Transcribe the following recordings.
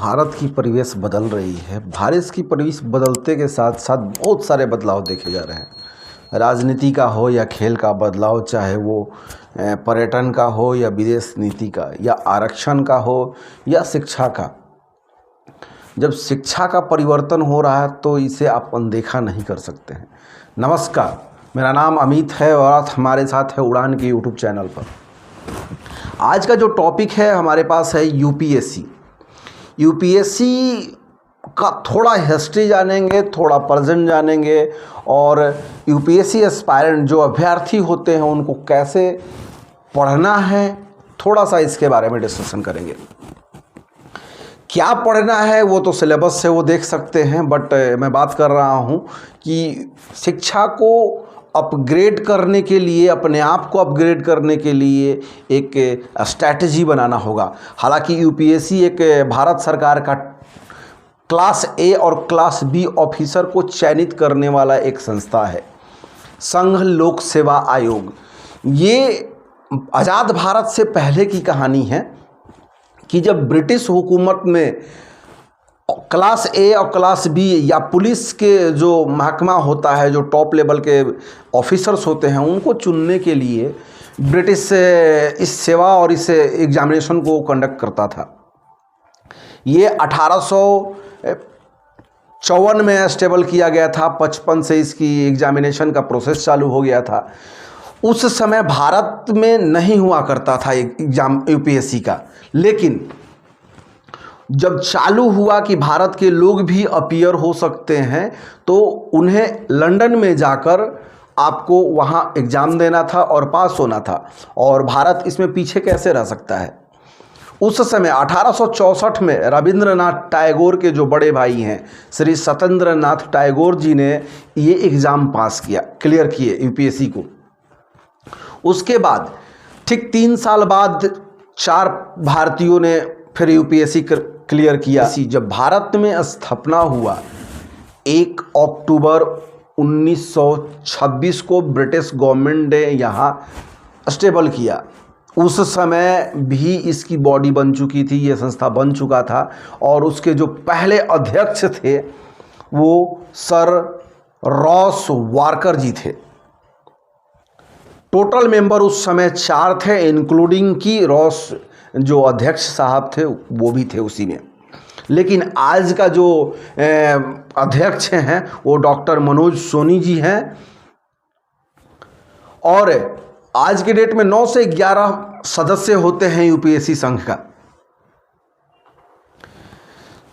भारत की परिवेश बदल रही है। भारत की परिवेश बदलते के साथ साथ बहुत सारे बदलाव देखे जा रहे हैं। राजनीति का हो या खेल का बदलाव, चाहे वो पर्यटन का हो या विदेश नीति का या आरक्षण का हो या शिक्षा का। जब शिक्षा का परिवर्तन हो रहा है तो इसे आप अनदेखा नहीं कर सकते हैं। नमस्कार, मेरा नाम अमित है और आज हमारे साथ है उड़ान के यूट्यूब चैनल पर। आज का जो टॉपिक है हमारे पास है यूपीएससी का थोड़ा हिस्ट्री जानेंगे, थोड़ा प्रेजेंट जानेंगे और यूपीएससी एस्पायरेंट जो अभ्यर्थी होते हैं उनको कैसे पढ़ना है, थोड़ा सा इसके बारे में डिस्कशन करेंगे। क्या पढ़ना है वो तो सिलेबस से वो देख सकते हैं, बट मैं बात कर रहा हूँ कि शिक्षा को अपग्रेड करने के लिए, अपने आप को अपग्रेड करने के लिए एक स्ट्रैटेजी बनाना होगा। हालांकि यूपीएससी एक भारत सरकार का क्लास ए और क्लास बी ऑफिसर को चयनित करने वाला एक संस्था है, संघ लोक सेवा आयोग। ये आज़ाद भारत से पहले की कहानी है कि जब ब्रिटिश हुकूमत में क्लास ए और क्लास बी या पुलिस के जो महकमा होता है, जो टॉप लेवल के ऑफिसर्स होते हैं, उनको चुनने के लिए ब्रिटिश इस सेवा और इस एग्जामिनेशन को कंडक्ट करता था। ये 1854 में एस्टेबल किया गया था। 55 से इसकी एग्जामिनेशन का प्रोसेस चालू हो गया था। उस समय भारत में नहीं हुआ करता था एग्जाम यूपीएससी का, लेकिन जब चालू हुआ कि भारत के लोग भी अपीयर हो सकते हैं तो उन्हें लंदन में जाकर आपको वहाँ एग्ज़ाम देना था और पास होना था। और भारत इसमें पीछे कैसे रह सकता है। उस समय 1864 में रविंद्रनाथ टैगोर के जो बड़े भाई हैं श्री सत्येंद्रनाथ टैगोर जी ने ये एग्ज़ाम पास किया, क्लियर किए यूपीएससी को। उसके बाद ठीक 3 साल बाद 4 भारतीयों ने फिर यूपीएससी क्लियर किया। जब भारत में स्थापना हुआ 1 अक्टूबर 1926 को ब्रिटिश गवर्नमेंट ने यहाँ स्टेबल किया। उस समय भी इसकी बॉडी बन चुकी थी, ये संस्था बन चुका था और उसके जो पहले अध्यक्ष थे वो सर रॉस वाकर जी थे। टोटल मेंबर उस समय 4 थे, इंक्लूडिंग की रॉस जो अध्यक्ष साहब थे वो भी थे उसी में। लेकिन आज का जो अध्यक्ष हैं वो डॉक्टर मनोज सोनी जी हैं और आज के डेट में 9 से 11 सदस्य होते हैं यूपीएससी संघ का।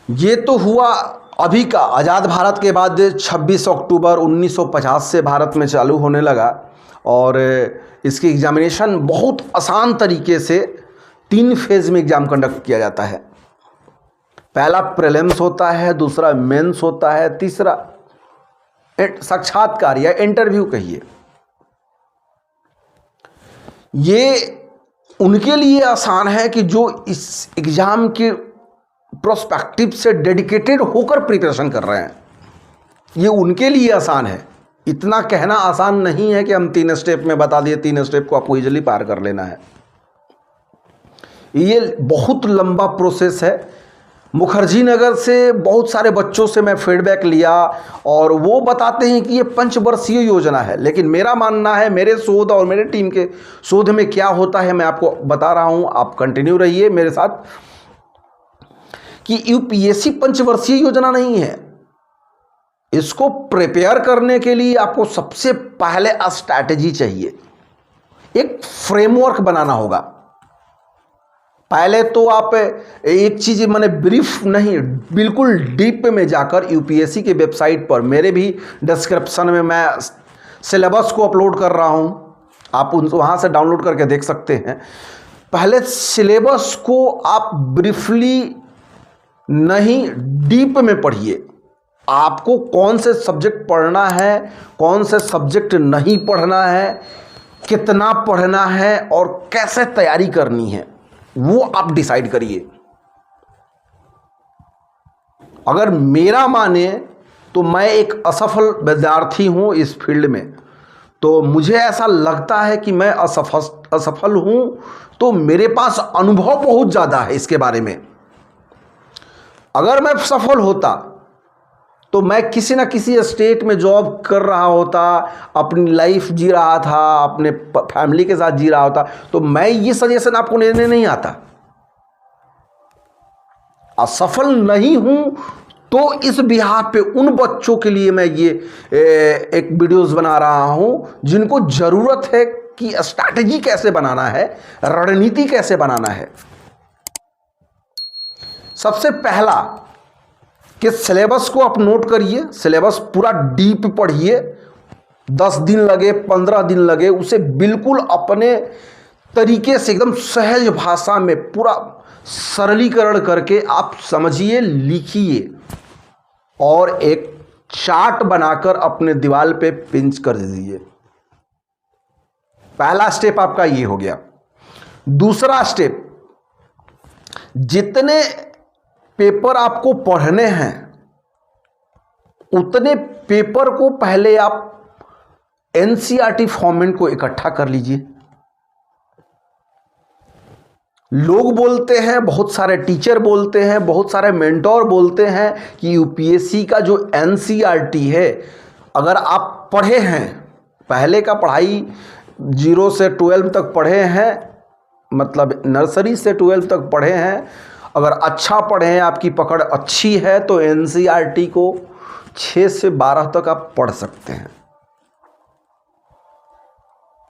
ये तो हुआ अभी का। आज़ाद भारत के बाद 26 अक्टूबर 1950 से भारत में चालू होने लगा और इसकी एग्जामिनेशन बहुत आसान तरीके से 3 फेज़ में एग्ज़ाम कंडक्ट किया जाता है। पहला प्रीलिम्स होता है, दूसरा मेंस होता है, तीसरा साक्षात्कार या इंटरव्यू कहिए। ये उनके लिए आसान है कि जो इस एग्ज़ाम के प्रोस्पेक्टिव से डेडिकेटेड होकर प्रिपरेशन कर रहे हैं, ये उनके लिए आसान है। इतना कहना आसान नहीं है कि हम 3 स्टेप में बता दिए, 3 स्टेप को आपको इजीली पार कर लेना है। ये बहुत लंबा प्रोसेस है। मुखर्जी नगर से बहुत सारे बच्चों से मैं फीडबैक लिया और वो बताते हैं कि ये 5 वर्षीय योजना है, लेकिन मेरा मानना है, मेरे शोध और मेरे टीम के शोध में क्या होता है मैं आपको बता रहा हूं, आप कंटिन्यू रहिए मेरे साथ, कि यूपीएससी 5 वर्षीय योजना नहीं है। इसको प्रिपेयर करने के लिए आपको सबसे पहले स्ट्रैटेजी चाहिए, एक फ्रेमवर्क बनाना होगा। पहले तो आप एक चीज़ मैंने ब्रीफ नहीं, बिल्कुल डीप में जाकर यूपीएससी के वेबसाइट पर, मेरे भी डिस्क्रिप्शन में मैं सिलेबस को अपलोड कर रहा हूँ, आप वहाँ से डाउनलोड करके देख सकते हैं। पहले सिलेबस को आप ब्रीफली नहीं, डीप में पढ़िए। आपको कौन से सब्जेक्ट पढ़ना है, कौन से सब्जेक्ट नहीं पढ़ना है, कितना पढ़ना है और कैसे तैयारी करनी है, वो आप डिसाइड करिए। अगर मेरा माने तो मैं एक असफल विद्यार्थी हूं इस फील्ड में, तो मुझे ऐसा लगता है कि मैं असफल हूं, तो मेरे पास अनुभव बहुत ज़्यादा है इसके बारे में। अगर मैं सफल होता तो मैं किसी ना किसी स्टेट में जॉब कर रहा होता, अपनी लाइफ जी रहा था, अपने फैमिली के साथ जी रहा होता, तो मैं ये सजेशन आपको देने नहीं आता। असफल नहीं हूं तो इस बिहाफ पे उन बच्चों के लिए मैं ये एक वीडियोस बना रहा हूं जिनको जरूरत है कि स्ट्रैटेजी कैसे बनाना है, रणनीति कैसे बनाना है। सबसे पहला कि सिलेबस को आप नोट करिए, सिलेबस पूरा डीप पढ़िए, 10 दिन लगे 15 दिन लगे, उसे बिल्कुल अपने तरीके से एकदम सहज भाषा में पूरा सरलीकरण करके आप समझिए, लिखिए और एक चार्ट बनाकर अपने दीवार पे पिंच कर दीजिए। पहला स्टेप आपका ये हो गया। दूसरा स्टेप, जितने पेपर आपको पढ़ने हैं उतने पेपर को पहले आप एनसीईआरटी फॉर्मेट को इकट्ठा कर लीजिए। लोग बोलते हैं, बहुत सारे टीचर बोलते हैं, बहुत सारे मेंटोर बोलते हैं कि यूपीएससी का जो एनसीईआरटी है, अगर आप पढ़े हैं, पहले का पढ़ाई 0 से 12 तक पढ़े हैं, मतलब नर्सरी से 12 तक पढ़े हैं, अगर अच्छा पढ़े हैं, आपकी पकड़ अच्छी है, तो एनसीईआरटी को 6 से 12 तक आप पढ़ सकते हैं।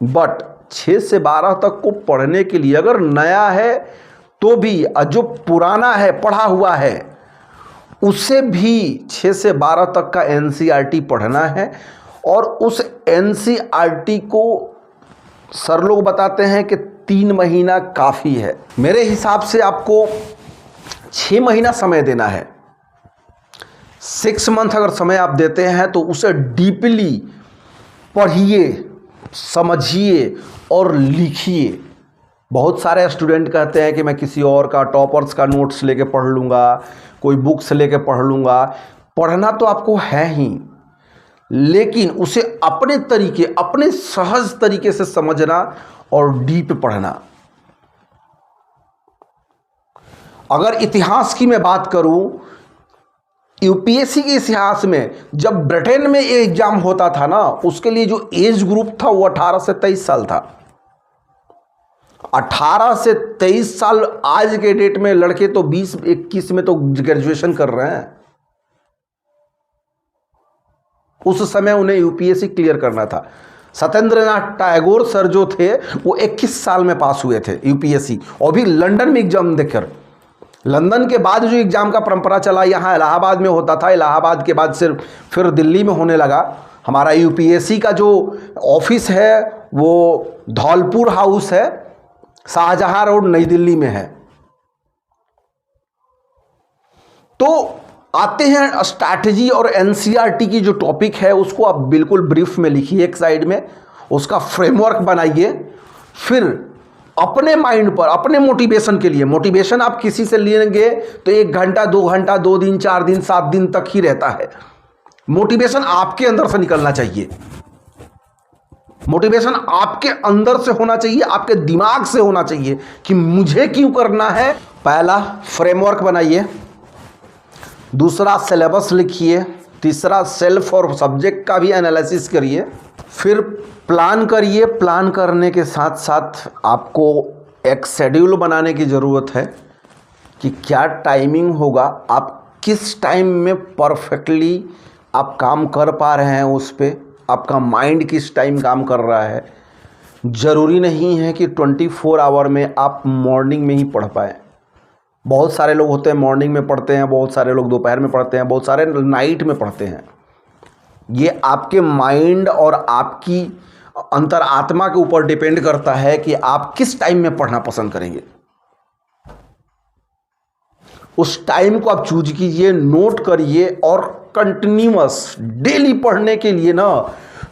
बट 6 से 12 तक को पढ़ने के लिए अगर नया है तो भी, जो पुराना है पढ़ा हुआ है उसे भी 6 से 12 तक का एनसीईआरटी पढ़ना है। और उस एनसीईआरटी को सर लोग बताते हैं कि 3 महीना काफ़ी है। मेरे हिसाब से आपको 6 महीना समय देना है। 6 मंथ अगर समय आप देते हैं तो उसे डीपली पढ़िए, समझिए और लिखिए। बहुत सारे स्टूडेंट कहते हैं कि मैं किसी और का, टॉपर्स का नोट्स लेके पढ़ लूँगा, कोई बुक्स लेके पढ़ लूँगा। पढ़ना तो आपको है ही, लेकिन उसे अपने तरीके, अपने सहज तरीके से समझना और डीप पढ़ना। अगर इतिहास की मैं बात करूं, यूपीएससी के इतिहास में जब ब्रिटेन में ये एग्जाम होता था ना, उसके लिए जो एज ग्रुप था वो 18 से 23 साल था। 18 से 23 साल आज के डेट में लड़के तो 20-21 में तो ग्रेजुएशन कर रहे हैं। उस समय उन्हें यूपीएससी क्लियर करना था। सत्येंद्रनाथ टैगोर सर जो थे वो 21 साल में पास हुए थे यूपीएससी, और भी लंदन में एग्जाम देकर। लंदन के बाद जो एग्ज़ाम का परंपरा चला, यहाँ इलाहाबाद में होता था, इलाहाबाद के बाद सिर्फ फिर दिल्ली में होने लगा। हमारा यूपीएससी का जो ऑफिस है वो धौलपुर हाउस है, शाहजहां रोड, नई दिल्ली में है। तो आते हैं स्ट्रैटेजी और एनसीईआरटी की जो टॉपिक है उसको आप बिल्कुल ब्रीफ में लिखिए एक साइड में, उसका फ्रेमवर्क बनाइए। फिर अपने माइंड पर, अपने मोटिवेशन के लिए, मोटिवेशन आप किसी से लेंगे तो 1 घंटा 2 घंटा 2 दिन 4 दिन 7 दिन तक ही रहता है। मोटिवेशन आपके अंदर से निकलना चाहिए, मोटिवेशन आपके अंदर से होना चाहिए, आपके दिमाग से होना चाहिए कि मुझे क्यों करना है। पहला फ्रेमवर्क बनाइए, दूसरा सिलेबस लिखिए, तीसरा सेल्फ और सब्जेक्ट का भी एनालिसिस करिए, फिर प्लान करिए। प्लान करने के साथ साथ आपको एक शेड्यूल बनाने की ज़रूरत है कि क्या टाइमिंग होगा, आप किस टाइम में परफेक्टली आप काम कर पा रहे हैं, उस पर आपका माइंड किस टाइम काम कर रहा है। ज़रूरी नहीं है कि 24 आवर में आप मॉर्निंग में ही पढ़ पाएँ। बहुत सारे लोग होते हैं मॉर्निंग में पढ़ते हैं, बहुत सारे लोग दोपहर में पढ़ते हैं, बहुत सारे नाइट में पढ़ते हैं। ये आपके माइंड और आपकी अंतरात्मा के ऊपर डिपेंड करता है कि आप किस टाइम में पढ़ना पसंद करेंगे। उस टाइम को आप चूज कीजिए, नोट करिए और कंटिन्यूअस डेली पढ़ने के लिए ना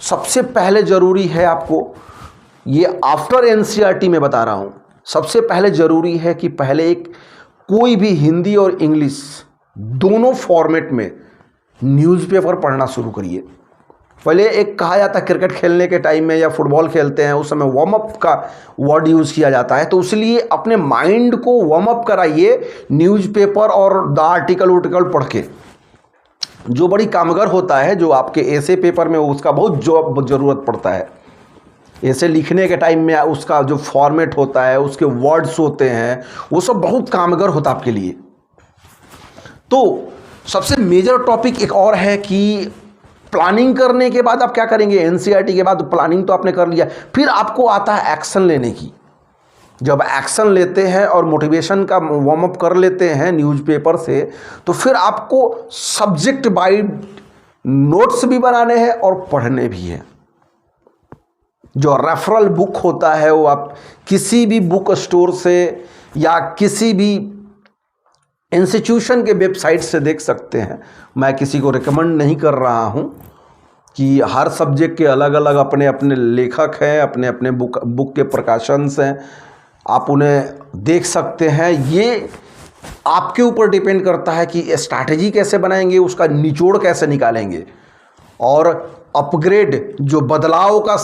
सबसे पहले ज़रूरी है आपको, ये आफ्टर एनसीईआरटी में बता रहा हूँ, सबसे पहले ज़रूरी है कि पहले एक कोई भी हिंदी और इंग्लिश दोनों फॉर्मेट में न्यूज़पेपर पढ़ना शुरू करिए। पहले एक कहा जाता है क्रिकेट खेलने के टाइम में या फुटबॉल खेलते हैं उस समय वार्म अप का वर्ड यूज़ किया जाता है, तो इसलिए अपने माइंड को वार्म अप कराइए न्यूज़पेपर और द आर्टिकल उर्टिकल पढ़ के, जो बड़ी कामगर होता है, जो आपके ऐसे पेपर में उसका बहुत ज़रूरत पड़ता है। ऐसे लिखने के टाइम में उसका जो फॉर्मेट होता है, उसके वर्ड्स होते हैं, वो सब बहुत कामगर होता है आपके लिए। तो सबसे मेजर टॉपिक एक और है कि प्लानिंग करने के बाद आप क्या करेंगे। एनसीईआरटी के बाद प्लानिंग तो आपने कर लिया, फिर आपको आता है एक्शन लेने की। जब एक्शन लेते हैं और मोटिवेशन का वार्म अप कर लेते हैं न्यूज़पेपर से, तो फिर आपको सब्जेक्ट वाइज नोट्स भी बनाने हैं और पढ़ने भी हैं। जो रेफरल बुक होता है वो आप किसी भी बुक स्टोर से या किसी भी इंस्टीट्यूशन के वेबसाइट से देख सकते हैं। मैं किसी को रिकमेंड नहीं कर रहा हूं कि हर सब्जेक्ट के अलग अलग अपने अपने लेखक हैं, अपने अपने बुक के प्रकाशंस हैं, आप उन्हें देख सकते हैं। ये आपके ऊपर डिपेंड करता है कि स्ट्रैटेजी कैसे बनाएंगे, उसका निचोड़ कैसे निकालेंगे, और अपग्रेड जो बदलाव का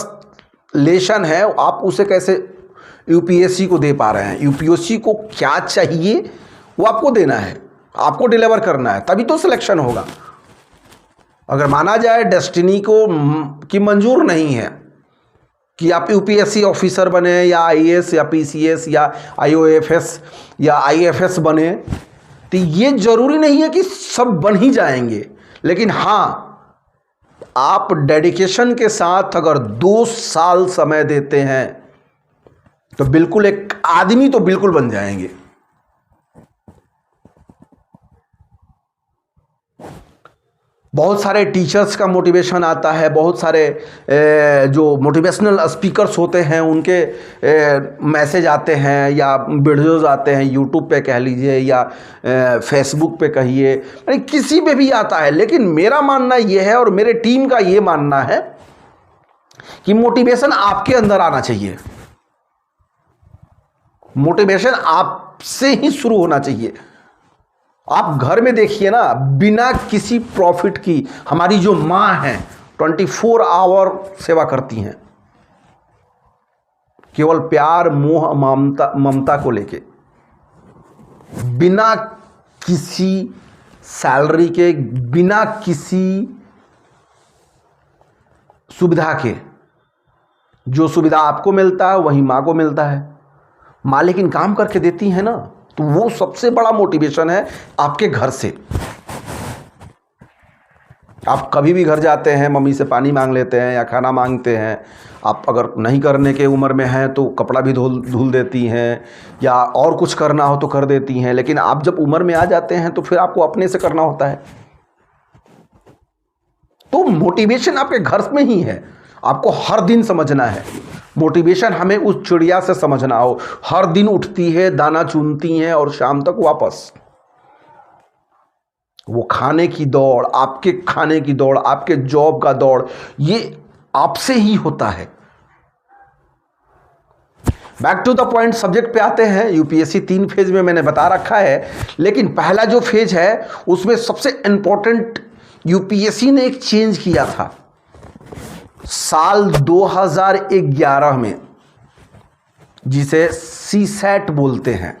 लेशन है आप उसे कैसे यूपीएससी को दे पा रहे हैं। यूपीएससी को क्या चाहिए वो आपको देना है, आपको डिलीवर करना है, तभी तो सिलेक्शन होगा। अगर माना जाए डेस्टिनी को कि मंजूर नहीं है कि आप यूपीएससी ऑफिसर बने या आईएएस या पीसीएस या आईओएफएस या आईएफएस बने, तो ये जरूरी नहीं है कि सब बन ही जाएंगे। लेकिन हाँ, आप डेडिकेशन के साथ अगर 2 साल समय देते हैं तो बिल्कुल एक आदमी तो बिल्कुल बन जाएंगे। बहुत सारे टीचर्स का मोटिवेशन आता है, बहुत सारे जो मोटिवेशनल स्पीकर्स होते हैं उनके मैसेज आते हैं या वीडियोज़ आते हैं, यूट्यूब पे कह लीजिए या फेसबुक पे कहिए, किसी पे भी आता है। लेकिन मेरा मानना ये है और मेरे टीम का ये मानना है कि मोटिवेशन आपके अंदर आना चाहिए। मोटिवेशन आपसे ही शुरू होना चाहिए। आप घर में देखिए ना, बिना किसी प्रॉफिट की हमारी जो माँ हैं 24 आवर सेवा करती हैं, केवल प्यार मोह ममता को लेके, बिना किसी सैलरी के, बिना किसी सुविधा के। जो सुविधा आपको मिलता है वही माँ को मिलता है। माँ लेकिन काम करके देती है ना, तो वो सबसे बड़ा मोटिवेशन है आपके घर से। आप कभी भी घर जाते हैं, मम्मी से पानी मांग लेते हैं या खाना मांगते हैं, आप अगर नहीं करने के उम्र में हैं तो कपड़ा भी धुल देती हैं या और कुछ करना हो तो कर देती हैं। लेकिन आप जब उम्र में आ जाते हैं तो फिर आपको अपने से करना होता है। तो मोटिवेशन आपके घर में ही है, आपको हर दिन समझना है। मोटिवेशन हमें उस चिड़िया से समझना हो, हर दिन उठती है, दाना चुनती है और शाम तक वापस। वो खाने की दौड़, आपके खाने की दौड़, आपके जॉब का दौड़, ये आपसे ही होता है। Back to the point, subject पे आते हैं। यूपीएससी 3 फेज में मैंने बता रखा है, लेकिन पहला जो फेज है उसमें सबसे इंपॉर्टेंट यूपीएससी ने एक चेंज किया था साल 2011 में, जिसे सीसैट बोलते हैं।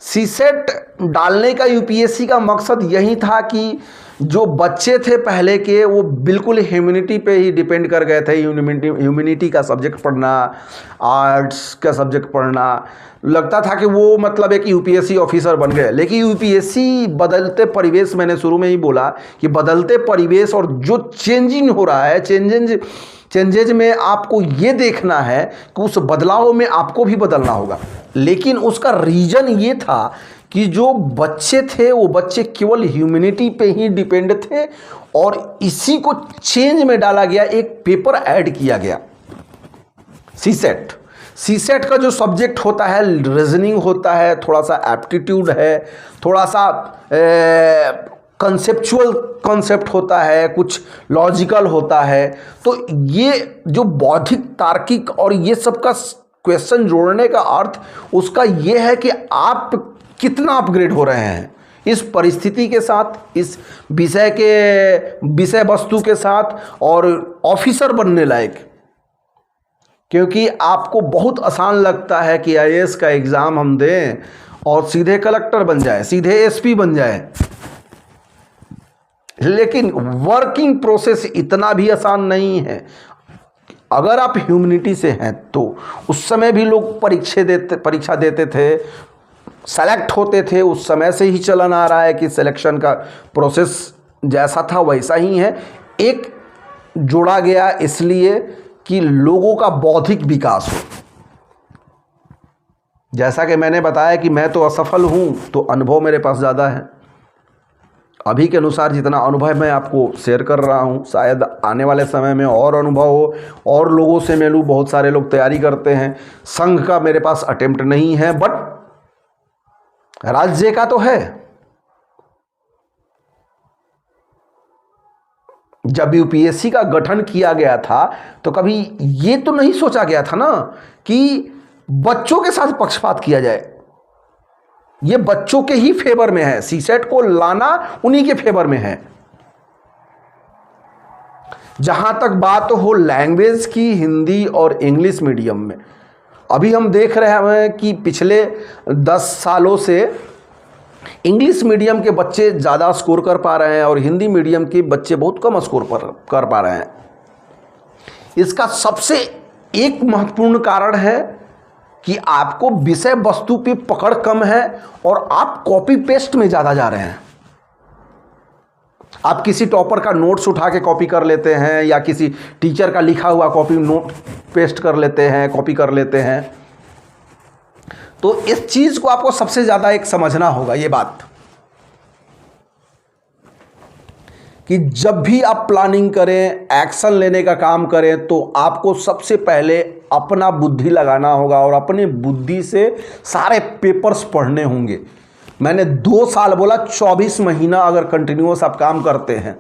सीसेट डालने का यूपीएससी का मकसद यही था कि जो बच्चे थे पहले के, वो बिल्कुल ह्यूमैनिटी पे ही डिपेंड कर गए थे। ह्यूमैनिटी का सब्जेक्ट पढ़ना, आर्ट्स का सब्जेक्ट पढ़ना, लगता था कि वो मतलब एक यूपीएससी ऑफिसर बन गए। लेकिन यूपीएससी बदलते परिवेश, मैंने शुरू में ही बोला कि बदलते परिवेश और जो चेंजिंग हो रहा है, चेंजेज में आपको ये देखना है कि उस बदलाव में आपको भी बदलना होगा। लेकिन उसका रीज़न ये था कि जो बच्चे थे वो बच्चे केवल ह्यूमैनिटी पे ही डिपेंड थे, और इसी को चेंज में डाला गया, एक पेपर ऐड किया गया, सीसेट। सीसेट का जो सब्जेक्ट होता है, रीजनिंग होता है, थोड़ा सा एप्टीट्यूड है, थोड़ा सा कंसेप्चुअल कॉन्सेप्ट होता है, कुछ लॉजिकल होता है। तो ये जो बौद्धिक, तार्किक और ये सब का क्वेश्चन जोड़ने का अर्थ उसका ये है कि आप कितना अपग्रेड हो रहे हैं। इस परिस्थिति के साथ, इस विषय वस्तु के साथ, और ऑफिसर बनने लायक। क्योंकि आपको बहुत आसान लगता है कि आईएएस का एग्ज़ाम हम दें और सीधे कलेक्टर बन जाए, सीधे एसपी बन जाए, लेकिन वर्किंग प्रोसेस इतना भी आसान नहीं है। अगर आप ह्यूमैनिटी से हैं तो उस समय भी लोग परीक्षा देते थे, सेलेक्ट होते थे, उस समय से ही चलन आ रहा है कि सिलेक्शन का प्रोसेस जैसा था वैसा ही है। एक जोड़ा गया इसलिए कि लोगों का बौद्धिक विकास हो। जैसा कि मैंने बताया कि मैं तो असफल हूं, तो अनुभव मेरे पास ज़्यादा है। अभी के अनुसार जितना अनुभव मैं आपको शेयर कर रहा हूं, शायद आने वाले समय में और अनुभव हो, और लोगों से मिलूं। बहुत सारे लोग तैयारी करते हैं। संघ का मेरे पास अटेम्प्ट नहीं है, बट राज्य का तो है। जब यूपीएससी का गठन किया गया था तो कभी ये तो नहीं सोचा गया था ना कि बच्चों के साथ पक्षपात किया जाए। ये बच्चों के ही फेवर में है, सीसेट को लाना उन्हीं के फेवर में है। जहां तक बात हो लैंग्वेज की, हिंदी और इंग्लिश मीडियम में, अभी हम देख रहे हैं कि पिछले 10 सालों से इंग्लिश मीडियम के बच्चे ज़्यादा स्कोर कर पा रहे हैं और हिंदी मीडियम के बच्चे बहुत कम स्कोर कर पा रहे हैं। इसका सबसे एक महत्वपूर्ण कारण है कि आपको विषय वस्तु पे पकड़ कम है और आप कॉपी पेस्ट में ज़्यादा जा रहे हैं। आप किसी टॉपर का नोट्स उठा के कॉपी कर लेते हैं, या किसी टीचर का लिखा हुआ कॉपी नोट पेस्ट कर लेते हैं, कॉपी कर लेते हैं। तो इस चीज़ को आपको सबसे ज़्यादा एक समझना होगा, ये बात कि जब भी आप प्लानिंग करें, एक्शन लेने का काम करें, तो आपको सबसे पहले अपना बुद्धि लगाना होगा और अपनी बुद्धि से सारे पेपर्स पढ़ने होंगे। मैंने 2 साल बोला, 24 महीना अगर कंटिन्यूअस आप काम करते हैं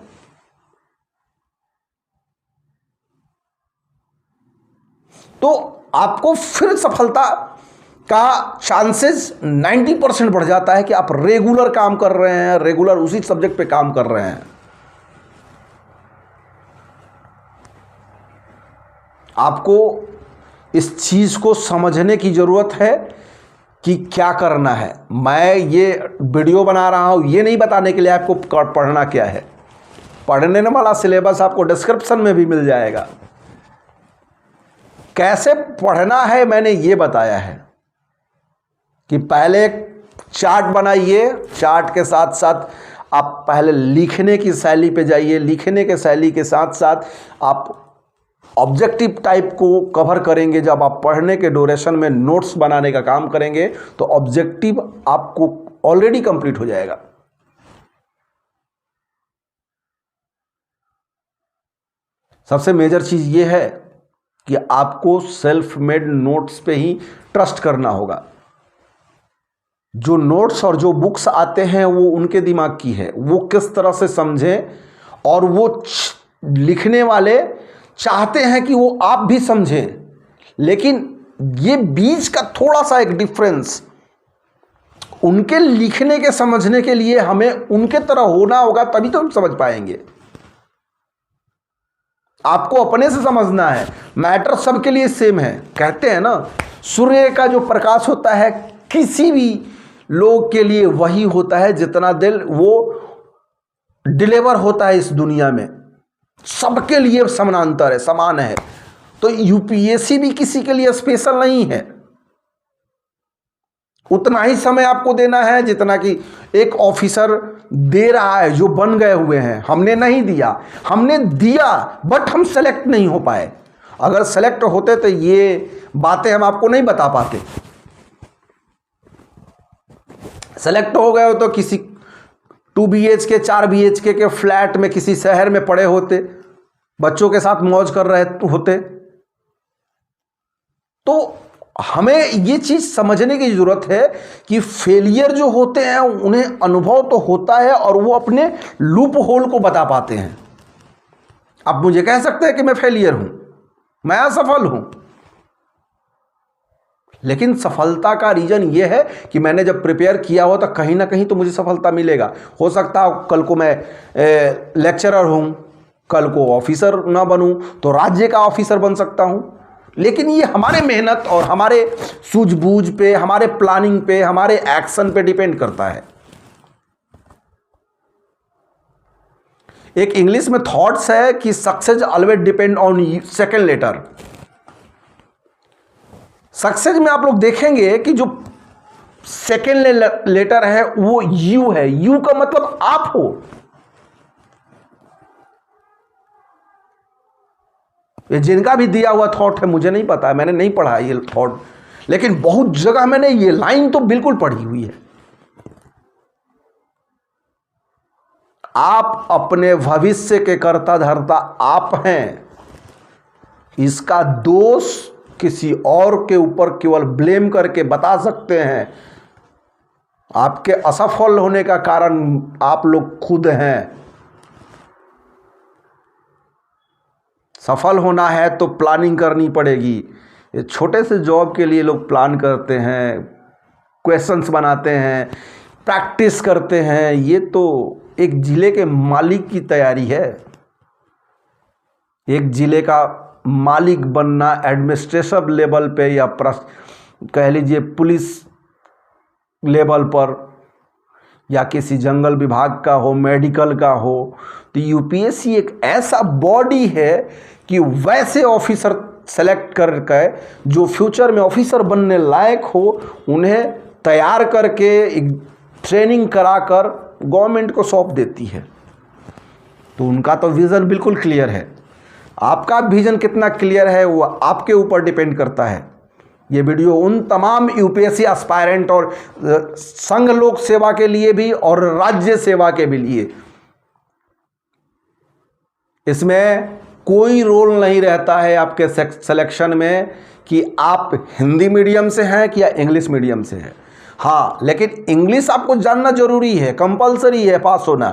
तो आपको फिर सफलता का चांसेस 90% बढ़ जाता है कि आप रेगुलर काम कर रहे हैं, रेगुलर उसी सब्जेक्ट पे काम कर रहे हैं। आपको इस चीज को समझने की जरूरत है कि क्या करना है। मैं ये वीडियो बना रहा हूं ये नहीं बताने के लिए आपको पढ़ना क्या है। पढ़ने वाला सिलेबस आपको डिस्क्रिप्शन में भी मिल जाएगा। कैसे पढ़ना है मैंने ये बताया है कि पहले एक चार्ट बनाइए, चार्ट के साथ साथ आप पहले लिखने की शैली पे जाइए। लिखने के शैली के साथ साथ आप ऑब्जेक्टिव टाइप को कवर करेंगे। जब आप पढ़ने के ड्यूरेशन में नोट्स बनाने का काम करेंगे तो ऑब्जेक्टिव आपको ऑलरेडी कंप्लीट हो जाएगा। सबसे मेजर चीज ये है कि आपको सेल्फ मेड नोट्स पे ही ट्रस्ट करना होगा। जो नोट्स और जो बुक्स आते हैं वो उनके दिमाग की है, वो किस तरह से समझें, और वो लिखने वाले चाहते हैं कि वो आप भी समझें। लेकिन ये बीच का थोड़ा सा एक डिफरेंस, उनके लिखने के समझने के लिए हमें उनके तरह होना होगा, तभी तो हम समझ पाएंगे। आपको अपने से समझना है। मैटर सबके लिए सेम है। कहते हैं ना, सूर्य का जो प्रकाश होता है किसी भी लोग के लिए वही होता है जितना दिल वो डिलीवर होता है इस दुनिया में। सबके लिए समानांतर है, समान है। तो यूपीएससी भी किसी के लिए स्पेशल नहीं है। उतना ही समय आपको देना है जितना कि एक ऑफिसर दे रहा है जो बन गए हुए हैं। हमने नहीं दिया, हमने दिया बट हम सेलेक्ट नहीं हो पाए। अगर सेलेक्ट होते तो ये बातें हम आपको नहीं बता पाते। सेलेक्ट हो गए हो तो किसी 2 BHK 4 BHK के फ्लैट में किसी शहर में पड़े होते, बच्चों के साथ मौज कर रहे होते। तो हमें ये चीज समझने की जरूरत है कि फेलियर जो होते हैं उन्हें अनुभव तो होता है और वो अपने लूप होल को बता पाते हैं। आप मुझे कह सकते हैं कि मैं फेलियर हूं, मैं असफल हूं, लेकिन सफलता का रीज़न ये है कि मैंने जब प्रिपेयर किया हो तो कहीं ना कहीं तो मुझे सफलता मिलेगा। हो सकता है कल को मैं लेक्चरर हूँ, कल को ऑफिसर ना बनूँ तो राज्य का ऑफिसर बन सकता हूँ, लेकिन ये हमारे मेहनत और हमारे सूझबूझ पे, हमारे प्लानिंग पे, हमारे एक्शन पे डिपेंड करता है। एक इंग्लिश में थॉट्स है कि success always depend on second letter. Success में आप लोग देखेंगे कि जो सेकेंड लेटर है वो यू है। यू का मतलब आप हो। ये जिनका भी दिया हुआ थॉट है, मुझे नहीं पता है, मैंने नहीं पढ़ा ये थॉट, लेकिन बहुत जगह मैंने ये लाइन तो बिल्कुल पढ़ी हुई है। आप अपने भविष्य के कर्ता धर्ता आप हैं। इसका दोष किसी और के ऊपर केवल ब्लेम करके बता सकते हैं। आपके असफल होने का कारण आप लोग खुद हैं। सफल होना है तो प्लानिंग करनी पड़ेगी। ये छोटे से जॉब के लिए लोग प्लान करते हैं, क्वेश्चंस बनाते हैं, प्रैक्टिस करते हैं। ये तो एक जिले के मालिक की तैयारी है। एक जिले का मालिक बनना एडमिनिस्ट्रेटिव लेवल पे या कह लीजिए पुलिस लेवल पर, या किसी जंगल विभाग का हो, मेडिकल का हो, तो यूपीएससी एक ऐसा बॉडी है कि वैसे ऑफिसर सेलेक्ट करके जो फ्यूचर में ऑफिसर बनने लायक हो, उन्हें तैयार करके ट्रेनिंग कराकर गवर्नमेंट को सौंप देती है। तो उनका तो विज़न बिल्कुल क्लियर है। आपका विज़न कितना क्लियर है वो आपके ऊपर डिपेंड करता है। ये वीडियो उन तमाम यूपीएससी एस्पायरेंट और संघ लोक सेवा के लिए भी और राज्य सेवा के भी लिए, इसमें कोई रोल नहीं रहता है आपके सिलेक्शन में कि आप हिंदी मीडियम से हैं कि या इंग्लिश मीडियम से हैं। हाँ, लेकिन इंग्लिश आपको जानना जरूरी है, कंपलसरी है पास होना।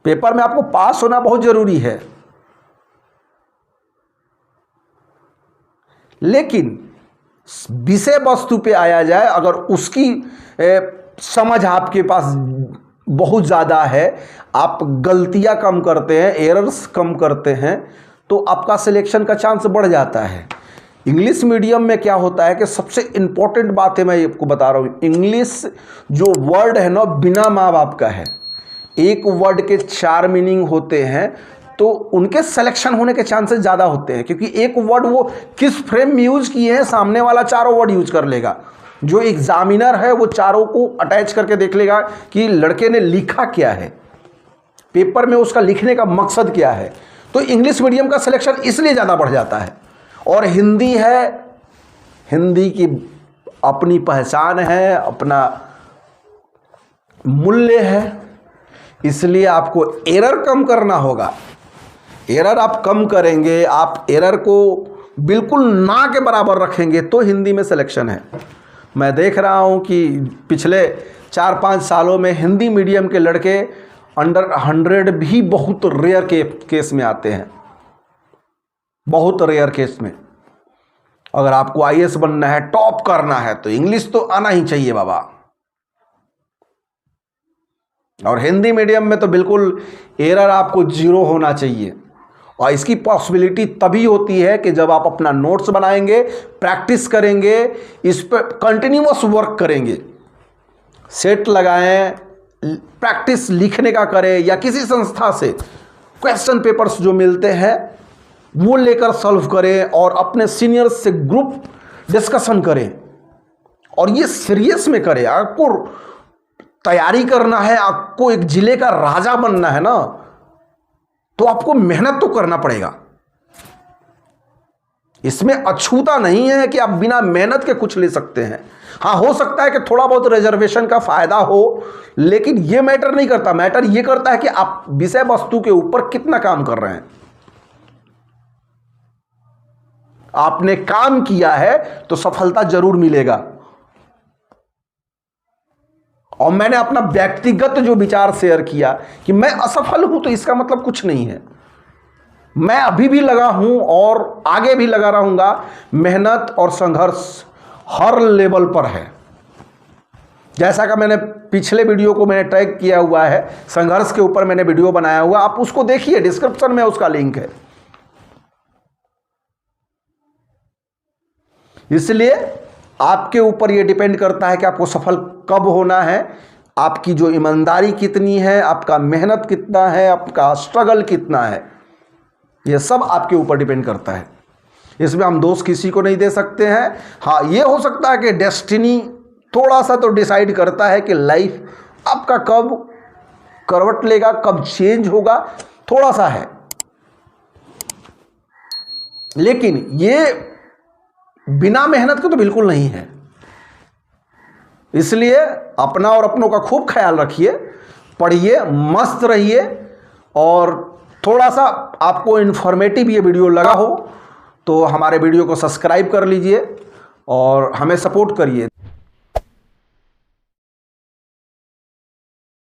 पेपर में आपको पास होना बहुत जरूरी है। लेकिन विषय वस्तु पे आया जाए, अगर उसकी समझ आपके पास बहुत ज़्यादा है, आप गलतियां कम करते हैं, एरर्स कम करते हैं, तो आपका सिलेक्शन का चांस बढ़ जाता है। इंग्लिश मीडियम में क्या होता है कि सबसे इम्पोर्टेंट बात है, मैं आपको बता रहा हूँ, इंग्लिश जो वर्ड है ना बिना माँ बाप का है। एक वर्ड के 4 मीनिंग होते हैं, तो उनके सिलेक्शन होने के चांसेस ज़्यादा होते हैं, क्योंकि एक वर्ड वो किस फ्रेम में यूज किए हैं, सामने वाला चारों वर्ड यूज कर लेगा। जो एग्जामिनर है वो चारों को अटैच करके देख लेगा कि लड़के ने लिखा क्या है, पेपर में उसका लिखने का मकसद क्या है। तो इंग्लिश मीडियम का सिलेक्शन इसलिए ज़्यादा बढ़ जाता है। और हिंदी है, हिंदी की अपनी पहचान है, अपना मूल्य है, इसलिए आपको एरर कम करना होगा। एरर आप कम करेंगे, आप एरर को बिल्कुल ना के बराबर रखेंगे तो हिंदी में सिलेक्शन है। मैं देख रहा हूं कि पिछले 4-5 सालों में हिंदी मीडियम के लड़के अंडर 100 भी बहुत रेयर केस में आते हैं, बहुत रेयर केस में। अगर आपको आईएएस बनना है, टॉप करना है, तो इंग्लिश तो आना ही चाहिए बाबा। और हिंदी मीडियम में तो बिल्कुल एरर आपको 0 होना चाहिए। और इसकी पॉसिबिलिटी तभी होती है कि जब आप अपना नोट्स बनाएंगे, प्रैक्टिस करेंगे, इस पर कंटिन्यूअस वर्क करेंगे, सेट लगाएं, प्रैक्टिस लिखने का करें, या किसी संस्था से क्वेश्चन पेपर्स जो मिलते हैं वो लेकर सॉल्व करें, और अपने सीनियर्स से ग्रुप डिस्कशन करें, और ये सीरियस में करें। आपको तैयारी करना है, आपको एक जिले का राजा बनना है ना, तो आपको मेहनत तो करना पड़ेगा। इसमें अछूता नहीं है कि आप बिना मेहनत के कुछ ले सकते हैं। हाँ, हो सकता है कि थोड़ा बहुत रिजर्वेशन का फायदा हो, लेकिन यह मैटर नहीं करता। मैटर यह करता है कि आप विषय वस्तु के ऊपर कितना काम कर रहे हैं। आपने काम किया है तो सफलता जरूर मिलेगा। और मैंने अपना व्यक्तिगत जो विचार शेयर किया कि मैं असफल हूं, तो इसका मतलब कुछ नहीं है। मैं अभी भी लगा हूं और आगे भी लगा रहूंगा। मेहनत और संघर्ष हर लेवल पर है। जैसा कि मैंने पिछले वीडियो को मैंने टैग किया हुआ है, संघर्ष के ऊपर मैंने वीडियो बनाया हुआ, आप उसको देखिए, डिस्क्रिप्शन में उसका लिंक है। इसलिए आपके ऊपर यह डिपेंड करता है कि आपको सफल कब होना है, आपकी जो ईमानदारी कितनी है, आपका मेहनत कितना है, आपका स्ट्रगल कितना है, यह सब आपके ऊपर डिपेंड करता है। इसमें हम दोष किसी को नहीं दे सकते हैं। हाँ, ये हो सकता है कि डेस्टिनी थोड़ा सा तो डिसाइड करता है कि लाइफ आपका कब करवट लेगा, कब चेंज होगा, थोड़ा सा है, लेकिन ये बिना मेहनत के तो बिल्कुल नहीं है। इसलिए अपना और अपनों का खूब ख्याल रखिए, पढ़िए, मस्त रहिए, और थोड़ा सा आपको इन्फॉर्मेटिव ये वीडियो लगा हो तो हमारे वीडियो को सब्सक्राइब कर लीजिए और हमें सपोर्ट करिए।